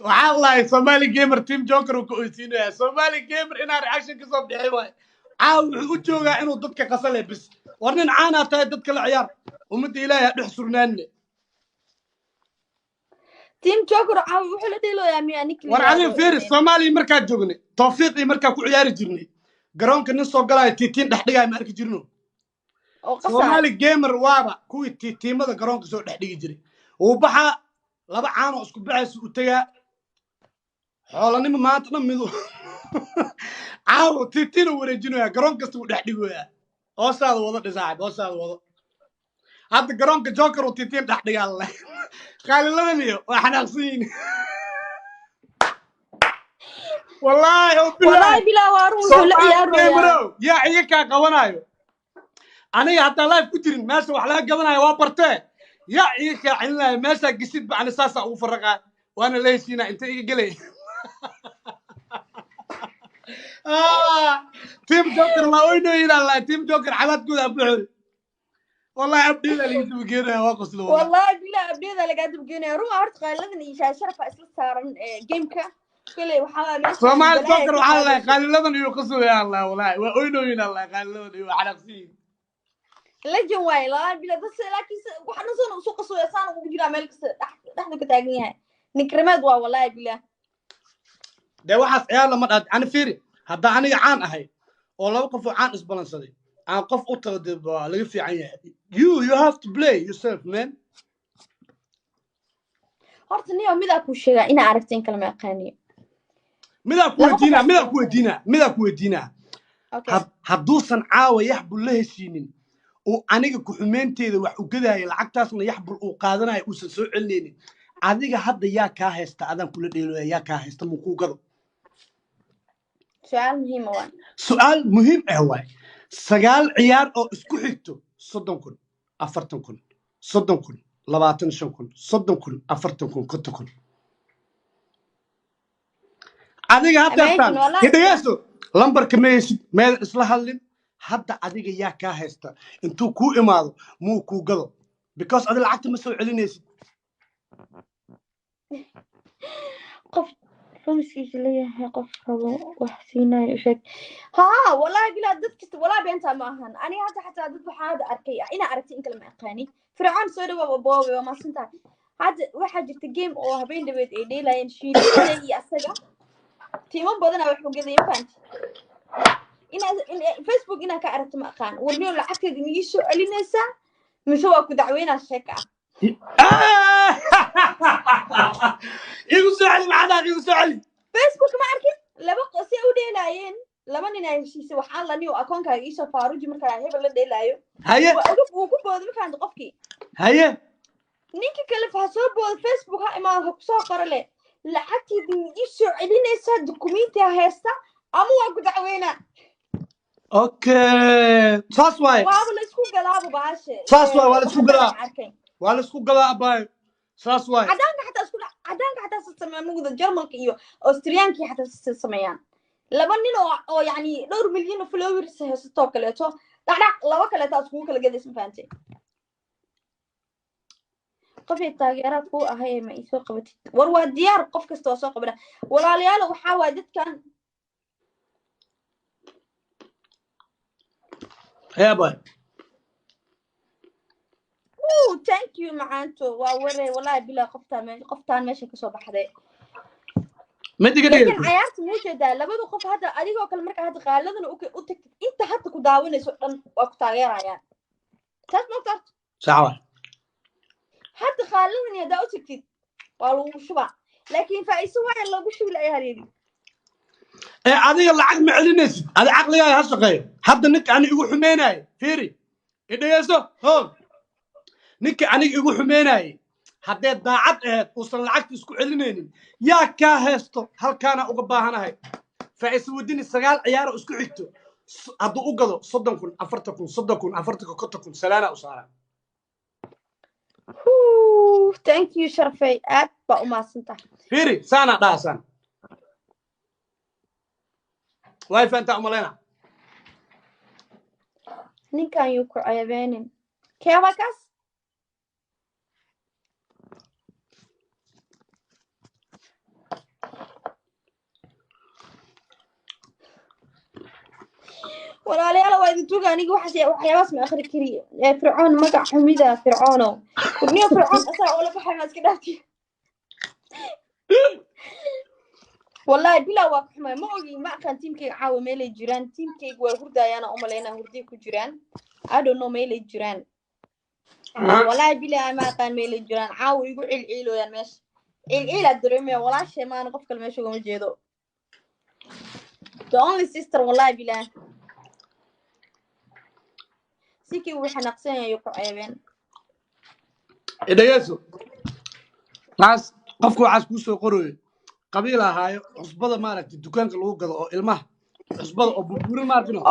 والله Somali gamer team joker وكويسين يا Somali gamer إنا رياكشن كسب دحيوة عاو وجوجا إنه ضدك قصله بس ورنين عانا تاي ضدك العيار ومدي إلهي نحسرنان تيم جوكر عاو وحلا ديلو يا ميانيك ورعلي فيرس Somali مركز جوجني توفيقي مركز كعيار جرني garoonka nin soo galay tiitiin dhex dhigay ma arki jirno Somali gamer waaba kuwii tiimada garoonka soo dhex dhigi jiray uu baxa laba caan oo isku baxayso u tagaa xoolanimo maanta dhan midu caawo tiitiin uu wareejinaya garoon kasta uu dhex dhigaya hoosaada wada dhisaaxib hoosaada wada hadda garoonka joker uu tiitiin dhex dhigaa leh qaaliladan iyo waa xanaaqsiin والله بلا وارون لا يا عيكا قونايو انا حتى لايف كجرين ماشي wax laga gabanayo waa bartee ya عيكا cilnaa meesha gisid baan saasa u farqa waana leeysiina inta iga galay team joker ma oyno ila la team joker xabad guud abuur والله عبدي لا يجيب جينا واقص له والله بلا عبدي لا قاعد بجينا روح هرت قالدن ايش شرف اسل سارن جيمكا كله وحاله Somali joker وحاله قالدن يقصوا يا الله والله وينو وين الله قالدن وحلقسين لا جواي لا بلا بس لكن waxaan soo soo qasoo yasaan ugu jira meel kasta dhaxda ka taagan yahay nikramaad waa wallahi bila de waxaas ciyaar lama dhaad aan fiiri hadda aniga caan ahay oo laba qof oo caan isbalansaday aan qof u taqdib laga fiican yahay you have to play yourself man horta niyo mid ku sheega ina aragteen kalma aqaaniyo mid ku weydiina hadduusan caawa yaxbul la heshiinin oo aniga ku xumeynteeda wax u gadaaya lacagtaasna yaxbul uu qaadanayo uusan soo celinaynin adiga hadda yaa kaa haysta adan kula dheelaya yaa kaa haysta muu kuu gado su'aal muhiim ah waay 9 ciyaar oo isku xigto 30,000 40,000 30,000 25,000 30,000 40,000 50,000 adiga hadda hidayso lambarka meeshid meel isla hadlin hadda adiga yaa kaa haysta intuu ku imaado muu ku gado because adiga lacagta ma soo celinaysid qof rumskiisa leeyahay qof rabo wax siinayo sheeg ha wallahi bila dadkista wallahi beenta ma ahan aniga hadda xataa dad waxaad arkay ina aragtay in kala ma aqaani fircoon soo dhawaaba boowe ma santaa hadda waxa jirta game oo habeen dhabeed ay dheelayeen shiilay iyo asaga tiimo badan wax u gaday fant in Facebook ina ka aragto ma aqaan warniyo lacagteeda niga soo celinaysa mise waa ku dacweynaa sheeka igu soo celi macnaha igu soo celi Facebook ma arkin laba qosi u dheelayeen laba nin ay heshiisay waxaan la niyo akoonkaaga ii soo faaruji markaa hebel la dheelayo haye uu ku boodo ma fahanta qofkii haye ninka kale fa soo boodo Facebook ha imaan ku soo qorale lacagteeda niga soo celinaysa dukumiinti haysta ama waa ku dacweynaa okay saas waay waa la isku galaabo baashe saas waay waa la isku galaa waa la isku galaa abay saas waay عدانك حتى اسكول عدانك حتى سمع موجود جرمانك iyo Austrianki حتى sameeyaan laba nin oo yani dhowr milyan oo followers haysto kaleeto dhac laba kale taas ku kala gadis mafaantay qofay taageerad ku ahay ma isoo qabatid war waa diyaar qof kasta oo soo qabana walaalayaal waxa waa dadkan boy thank you macaanto waa waray wallahi bila qoftaan meesha ka soo baxday ما تقدر لكن عيارتي مو جدا لبدو قف هذا أديكوا كل مركز هذا قالدنا أوكي أنت حتى كداوين سؤال وقت غير عيان تاس نقطة ساعة حتى قالدنا يدا أوتكتي والله شو بقى لكن فايسوا يلا بشو لا هريدي هذه العقل معلنس هذا عقلي هاي هالشقية حتى نك أنا يقول حميناي فيري إيه يسو هون نك أنا يقول حميناي حتى ضاعت وصل العقد اسكو علنين يا كاهستو هل كان أقباهنا هاي فايسودين السجال عيار اسكو عيتو هذا أقدو صدقكم أفرتكم كتكم سلالة وصارا thank you شرفي أبا وما سنتا فيري سانا داسان واي فانت أمالينا نكان يوكو عيبانين كيفاكاس ولا لي أنا وايد توجع نيجي وحياس من آخر كري فرعون مقع حميدة فرعونه ونيو فرعون أسرع ولا في حماس كداتي والله بلا واقع ما أقولي ما كان تيم كي عاو ميلي جيران تيم كي وهردا أنا أملينا هردي كجيران I don't know ميلي جيران والله بلا ما كان ميلي جيران عاو يقول العيلو يا مش العيلة الدريمية ولا شيء ما نقف كلمة شو قوم جيدو the only sister والله بلا سيكي وحنا نقصين يقع عيبين إذا يسو ناس قفكو عاسكوسو قروي قبيلة هاي عصبة مارك الدكان كله قضاء أو المه عصبة أو ببورن ماركنو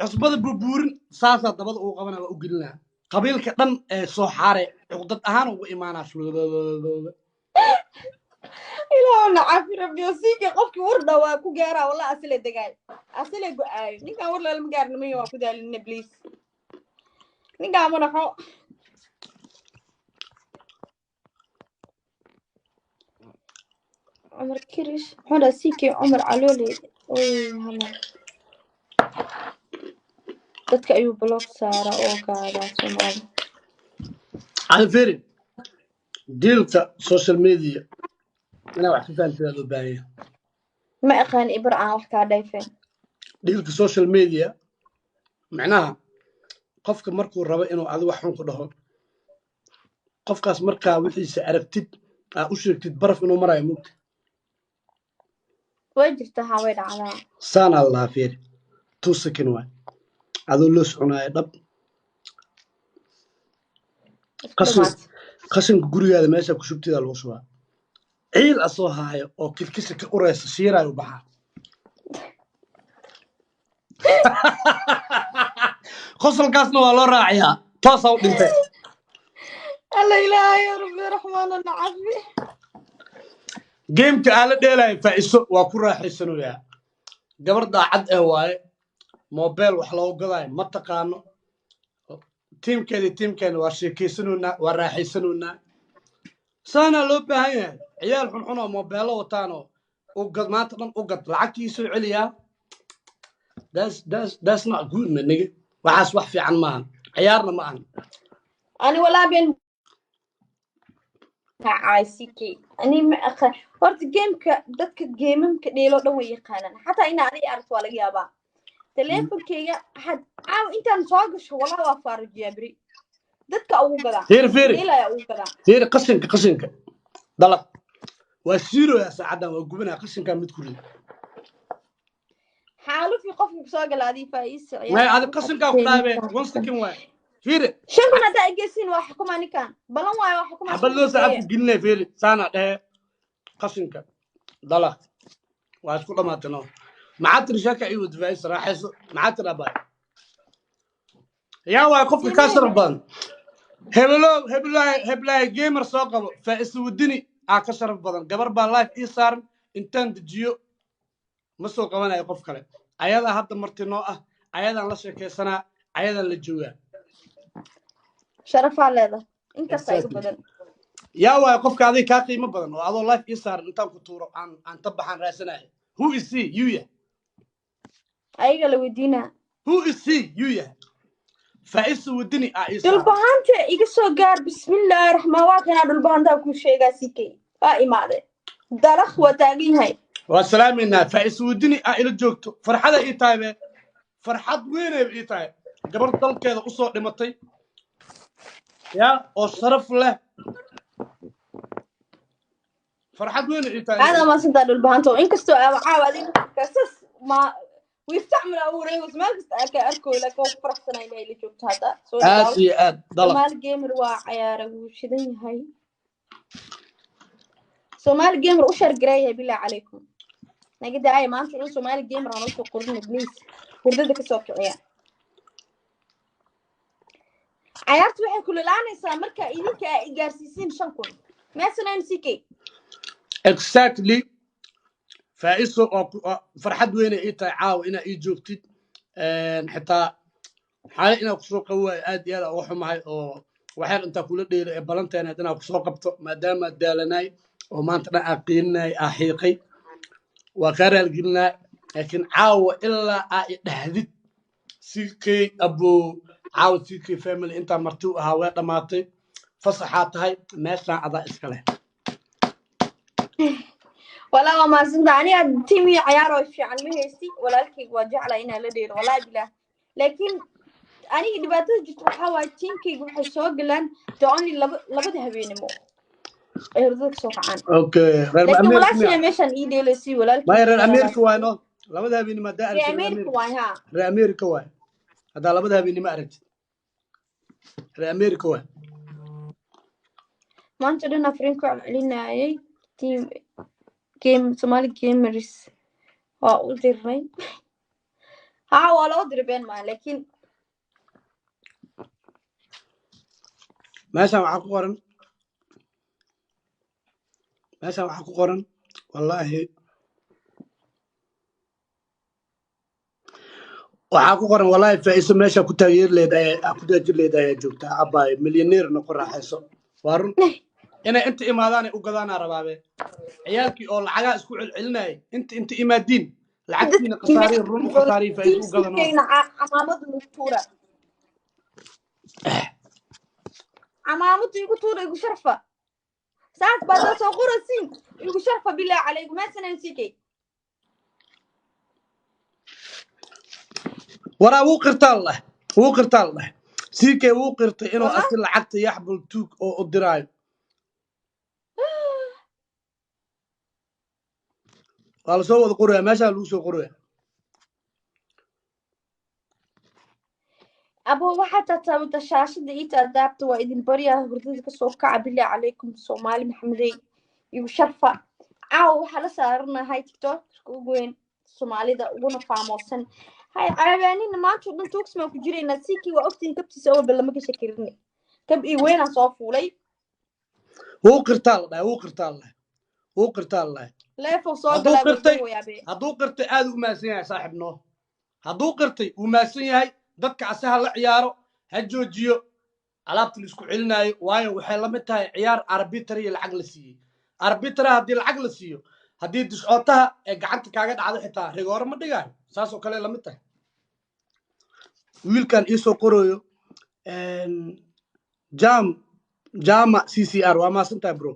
عصبة ببورن ساسة دبض أو قبنا وقلنا قبيل كدن صحاري عقدة أهان وإيمانا شو إلا نعافي ربي وسيكي قفكي وردا واكو جارا والله أسلي دقاي أسلي قاي نيكا ورلا المقار نمي واكو دالي النبليس نيكا منحو عمر كريش هذا سيكي عمر علولي اوي هلا dadka ayuu block saara oo gaada Soomaali على فيري ديلتا سوشيال ميديا أنا واحد فان في هذا الباقي ما أقان إبر عن وحكا دايفين ديلتا سوشيال ميديا معناها قفك مركو الربا إنه عدو وحون كده قفكاس مركا وحيس عرفتid أشركتid برف إنه مرة يموت وجرتها ويد على سان الله فيري توسكن واي عدو لوس عناي دب قسم قرية هذا ماشي كشبتي ذا الوصوا عيل أصوها هاي أو كل كسر كوريس سيرة وبحر خسر القاسنا والله راعيها تصاو دنتي الله إلهي يا ربي رحمن العافية جيم كأله ديلا فايسو وكره حسنو يا قبر ضاعد هواي موبايل وحلو قضاي ما تقانو تيم كان وشيكيسنونا وراحيسنونا سانا لو باهي عيال حنحنا موبايلو وطانو وقد ما تقن وقد لعكتي يسو عليا that's not good من نيجي وحاس وحفي عن مان عيارنا مان أنا ولا بين عايسيكي أنا ما أخ ورد جيم كدتك جيم كديلو دو يقانا حتى إن أنا أعرف ولا جابا تليفون كي أحد أنت نصاقش ولا وفار جابري دتك أو كذا فيري إلا أو كذا فيري قسنك ضلق وسيرو يا سعادة وقبنا قسنك متكلي حالو في قفل بساق العادي فايس ما هذا قسنك أفضل وانستكين واي فيري شنكنا دا إجسين وحكماني كان بلان واي وحكمان حبلو ساعات قلنا فيري سانا ده قسنك ضلق واسكو ما تنو معاتر شاكا ايود فايس راح معاتر اباي يا واي قف كاسر بان heblaay gamer soo qabo faa'is wadini aa ka sharaf badan gabar baa live ii saaran intaan dejiyo ma soo qabanayo qof kale ayadaa hadda marti noo ah ayadaan la sheekaysanaa ayadaan la joogaa sharafaa leedahay inkasta iga badan yaa waayo qofka adiga kaa qiimo badan oo adoo live ii saaran intaan ku tuuro aan ta baxaan raasanayo who is he yuya ayaga la weydiinaa who is he yuya faa'is wadini aa ii saaran dhulbahanta iga soo gaar bismillaahi raxmaan waa kanaa dhulbahantaa kuu sheegaa sikay waa imaade dalakh waa taagan yahay waa salaameynaa faa'is wadini aa ila joogto farxada ii tahay be farxad weynay ii tahay gabar dalkeeda usoo dhimatay yaa oo sharaf leh farxad weyn ii tahay هذا ما صدق البانتو إنك استو عاود كسس ما ويستعمل أوري وسمع كست أركو لك وفرح سنة اللي شفت هذا آسي ضلع سومال جيمر وعيار وشدين هاي سومال جيمر وشر قرايه بالله عليكم نجد هاي ما أنت سومال جيمر أنا أقول قرن بليز وردك السوق عيار عيارت وحي كل الآن يسامرك إذنك إجارسيسين شنكون ما سنة نسيكي exactly فايسو فرحد وين اي تاي عاو انا اي جوجتid حتى حالي انا كسو قوي aad iyo aad waxu mahay oo waxaan inta kula dheelay balanteena hadana ku soo qabto maadaama daalanay oo maanta dhan aqeenay ahiiqay waa qaral gilna laakiin caawa ilaa ay dhahdid sikay abo caawa sikay family inta marti u ahaa way dhamaatay fasaxa tahay meesha ada iska leh والله ما صدقني تيمي عياره في علمي هستي ولا لك وجعل هنا لدير ولا بلا لكن أنا دبعت جت وحاول تيمكي وحشوا قلنا تعاني لبده بينمو يرضيك سوق عن اوكي لكن ولا شيء مشان إيدي لسي ولا لك ما يرى أمريكا وينه لبده بين ما دار في أمريكا وينها أمريكا وين هذا لبده بين ما عرفت أمريكا وين ما أنت لنا فرينكو علينا أي تيم جيم سومالي جيمرز أدري ولا أدري بين ما لكن ما سامع قرن والله waxaa qoran wallahi faa'iiso meesha ku taageer leedahay ku daajir leedahay joogta abay milyaneer noqon raaxayso waarun inay inta imaadaan u gadaan rabaabe ciyaalkii oo lacaga isku celcelinay inta imaadin lacagtiina qasaariin run qasaariin faa'iiso u gadano camaamadu nutura camaamadu igu tuura igu sharfa saas baad soo qoraysiin igu sharfa bilaa calaykum ma sanan sikay ورا وقرت الله سيكي وقرت إنه أصل لعقت يحبل توك أو الدراي قال سوى القرية ما شاء لوسو قرية أبو وحتى تاوت الشاشة دقيت أدابت وإذن بريا هردتك سوكا بالله عليكم صومالي محمدي يوشرفة أو حلا صارنا هاي تيك توك وين صومالي دا ونا فاموسن هاي عربانين ما تشوفون توكس ما كجري نسيكي وأختي كبتي سوى بلا ما كشكرني كب وين أصافوا لي وقرت الله لا فصاد لا بسوي يا بي هدو قرتي آد وما سيني صاحب نو هدو قرتي وما سيني هاي دك عساها لعيارو هجوجيو alaabta la isku celinayo waayo waxay la mid tahay ciyaar arbitry lacag la siiyay arbitry hadii lacag la siiyo hadii discootaha ee gacanta kaaga dhacdo xitaa rigoor ma dhigayo saas oo kale la mid tahay wiilkan ii soo qorayo jama CCR waa ma santaa bro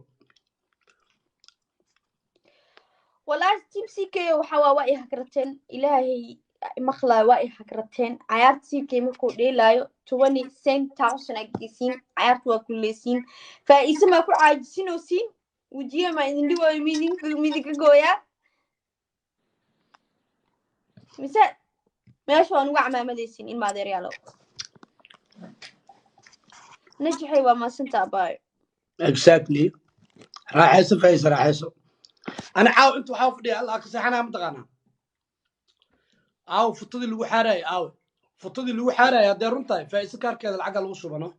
والله تمسكي وحوا واي هكرتين إلهي مخلا واي هكرتين عيارت سيكي مكو ديلايو 20,000 أجيسين عيارت وكلسين فإسم أكو عاجسين وسين وجيه ما يندوا يمينك جويا مثال ما شو أنواع ما مدرسين إن ما دري على نجحي وما سنت باي exactly راح يسوي فايز راح يسوي أنا عاو أنتوا حاو فدي الله كسحنا متقنا عاو فطدي اللي وحراي عاو فطدي اللي وحراي هذا رنتاي فايز كار كذا العقل وصو بنا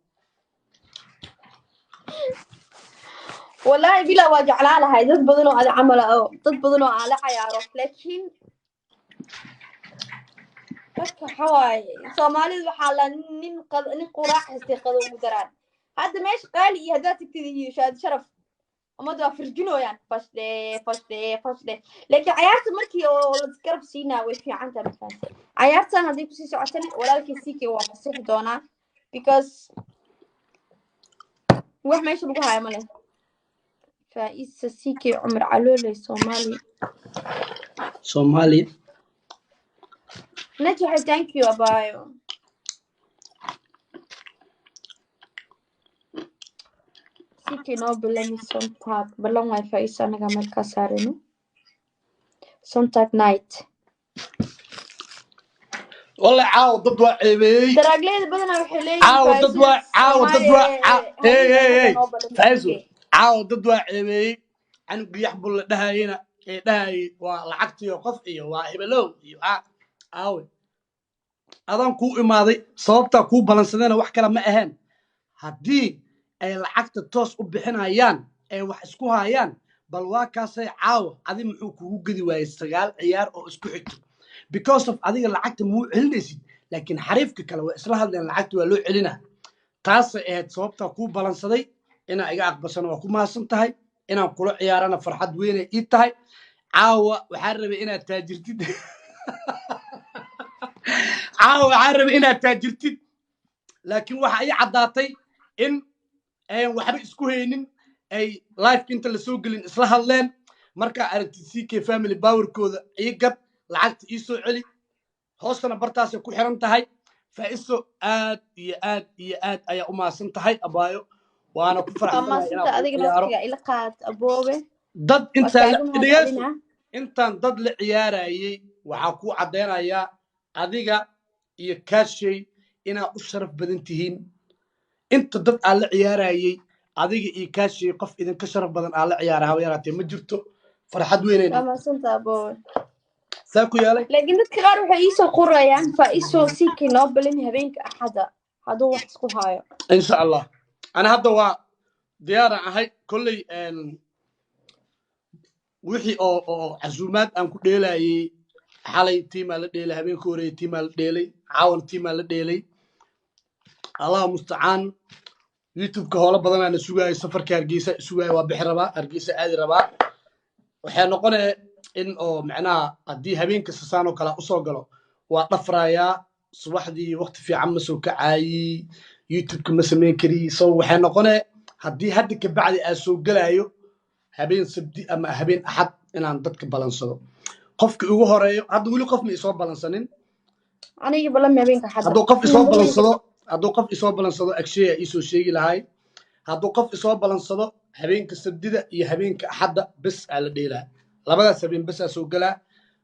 والله بلا واجع على هاي dad badan oo camal oo dad badan oo aan la ciyaaro laakiin marka xawaay Soomaalidu waxa la nin quraac haystay qado ugu daraan hadda meesh qaali iyo hadaa tagtid shaad sharaf amadu afirjinooyaan fasde laakiin ciyaarta markii oo la garab siinaa way fiican tahay markaas ciyaartan hadii ku sii socotana walaalkii CK waa fasixi doonaa because wax meesha lagu hayo ma leh فايس سيكي عمر علولي Somali نجح thank you أبايو سيكي نو بلاني سونتاك بلان واي فايس أنا قامل كاسارينو سونتاك نايت والله عاود ضد عيبي دراجلي بدنا وحلي عاود ضد اي فايزو عاود ضد عيبي عن بيحبل دهاينا دهاي ولعقتي وقف iyo waa hebelo iyo aawe adan ku imaaday sababta ku balansadana wax kala ma ahaan hadii ay lacagta toos u bixinayaan ay wax isku hayaan bal waa kaasay caawa adi muxuu kugu gadi waayay sagaal ciyaar oo isku xigto because of adiga lacagta muu celinaysid laakiin xariifka kale waa isla hadleen lacagta waa loo celinaa taas ay sababta ku balansaday ina iga aqbasan waa ku maasan tahay inaan kula ciyaarana farxad weyn ay tahay caawa waxaan rabay inaad taajirtid caawa waxaan rabay inaad taajirtid laakiin waxa ay cadaatay in ay waxba isku haynin ay live inta la soo gelin isla hadleen marka aragtid CK family powerkooda ay gab lacagta ii soo celi hoostana bartaas ku xiran tahay faa'iiso aad iyo aad ayaa u maasan tahay abaayo وانا كفرحان إلى قاد أبوه ضد انت ضد العياري وحكو عدينا يا أديك يكاشي إنا أشرف بدنتهين انت ضد على العياري أديك يكاشي قف إذا كشرف بدن على عيارها ويراتي مجرته فرحت وينين أما سنت أبوه ساكو يالي لكن تكرار وحيسو قريان فايسو سيكي نوبلين هبينك أحدا هادو وحسكو هايو إن شاء الله أنا هذا ديارة هاي كل وحي أو عزومات أنا كل ليلة حالي تيم على ليلة هبين كوري تيم على ليلة عاون تيم على ليلة الله مستعان يوتيوب كهولا بدنا نسوي سفر كأرجيسة سوي وبحربا أرجيسة عادي ربا وحنا قلنا إن أو معناه أدي هبين كسسانو كلا أصوغلو وطفرايا صباح دي وقت في عمسو كعاي يوتيوب كما سمين كري سو وحنا قلنا هدي هدك بعد أسوق جلايو هبين سبدي أما هبين أحد إن عن ضدك بالانسو قفك يوه رأيو هذا يقولوا قف ميصاب بالانسنين أنا يجيب لهم هبين كحد هذا قف إصاب بالانسو هذا قف إصاب بالانسو أكشيء يسوي شيء لهاي هذا قف إصاب بالانسو هبين كسبدي ده يهبين كأحد بس على ديلا لبدا سبين بس أسوق جلا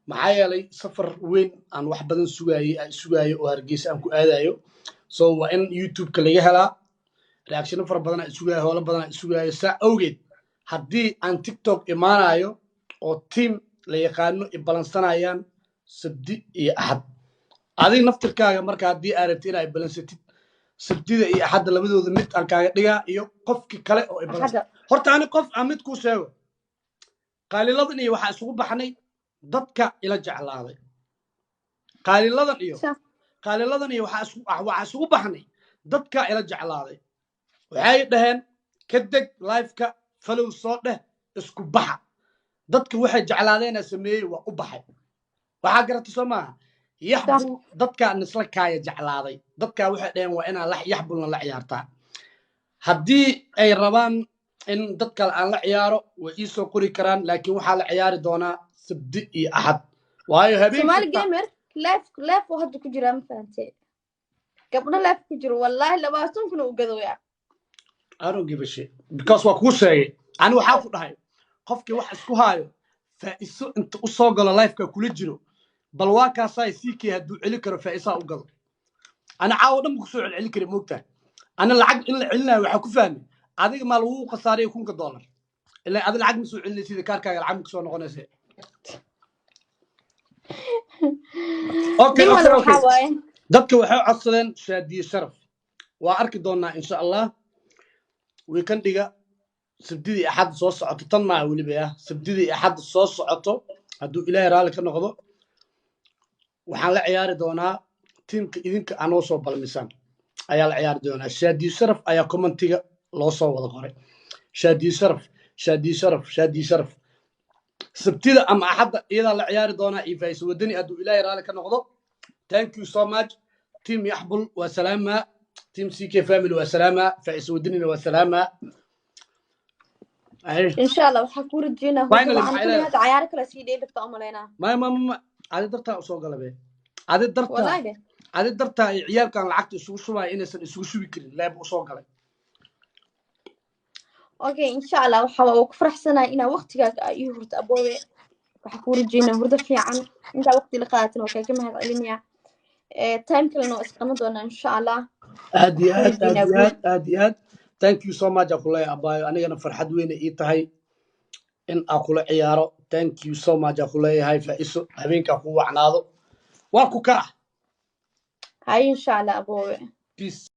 معايا لي سفر وين عن واحد بدن سواي وهرجيس أنكو آدايو سو وإن يوتيوب كليها reaction fara badan isugu hawlo badan isugu saa awgeed hadii aan TikTok imaanayo oo team la yaqaano i balansanayaan sabdi iyo ahad adiga naftirkaaga marka hadii aad rabtid inaad balansatid sabtida iyo ahad labadooda mid aan kaaga dhigaa iyo qofki kale oo i balansan horta ani qof aan mid ku sheego qaaliladan iyo waxa isugu baxnay dadka ila jeclaaday qaaliladan iyo waxa isugu baxnay dadka ila jeclaaday waxay dhaheen kadeg live-ka follow soo dheh isku baxa dadka waxay jeclaadeen sameeyay waa u baxay waxa garatay Soomaa yaxbu dadka nisla kaaya jeclaaday dadka waxay dhaheen waa inaan la yaxbulna la ciyaartaa hadii ay rabaan in dadka aan la ciyaaro way ii soo qori karaan laakiin waxa la ciyaari doonaa sabti iyo ahad waayo habeen Somali gamer live oo hadda ku jira ma fahamtay gabdho live ku jiro wallahi 20 kun u gadooyaa I don't give a shit because what ku sheegay aan waxa ku dhahay qofkii wax isku haayo faa'iiso inta u soo galo live-ka kula jiro bal waa kaasay CK haduu celi karo faa'iiso u galo ana caaw dhan ku soo celi kari moogtaa ana lacag in la celinayo waxa ku fahmay adiga ma lagu qasaariyo $1,000 ilaa adiga lacag ma soo celinaysid sida kaarkaaga lacag ku soo noqonaysa okay dadka waxay codsadeen shaadiye sharaf waa arki doonaa insha Allah weekendiga sabdidii axad soo socoto tan maa weliba ah sabdidii axad soo socoto hadduu ilaahay raalli ka noqdo waxaan la ciyaari doonaa tiimka idinka anoo soo balmisan ayaa la ciyaari doonaa shaadi sharaf ayaa commentiga loo soo wada qoray shaadi sharaf shaadi sharaf shaadi sharaf sabtida ama axadda iyadaa la ciyaari doonaa iyo faa'iiso wadani hadduu ilaahay raalli ka noqdo thank you so much team yaxbul waa salaamaa team ck family waa salaamaa faa'iiso wadanina waa salaamaa إن شاء الله وحكوا رجينا هو Finally, طبعا maxay كل leedahay? هذا عيار كلا سيدي اللي بتأمل هنا ما adi dartaa usoo galabe adi dartaa والله ده adi dartaa ay ciyaalkan lacagta isugu shubaya inaysan isugu shubi karin leeb usoo galay أوكي إن شاء الله وحوا وكفرح سنة إنا وقت جاك يهرت أبوي وحكوا رجينا هرد في عن أنت وقت لقاتنا وكي كم هذا علمية تايم كلا نو إسقامدونا إن شاء الله aad iyo aad رجينا aad iyo بوي aad aad iyo aad thank you so much aan kuleeyahay abaayo anigana farxad weyne ii tahay in aan kula ciyaaro thank you so much aan kuleeyahay faa'iiso habeenkaa ku wacnaado waa ku kaa هاي إن شاء الله أبوي peace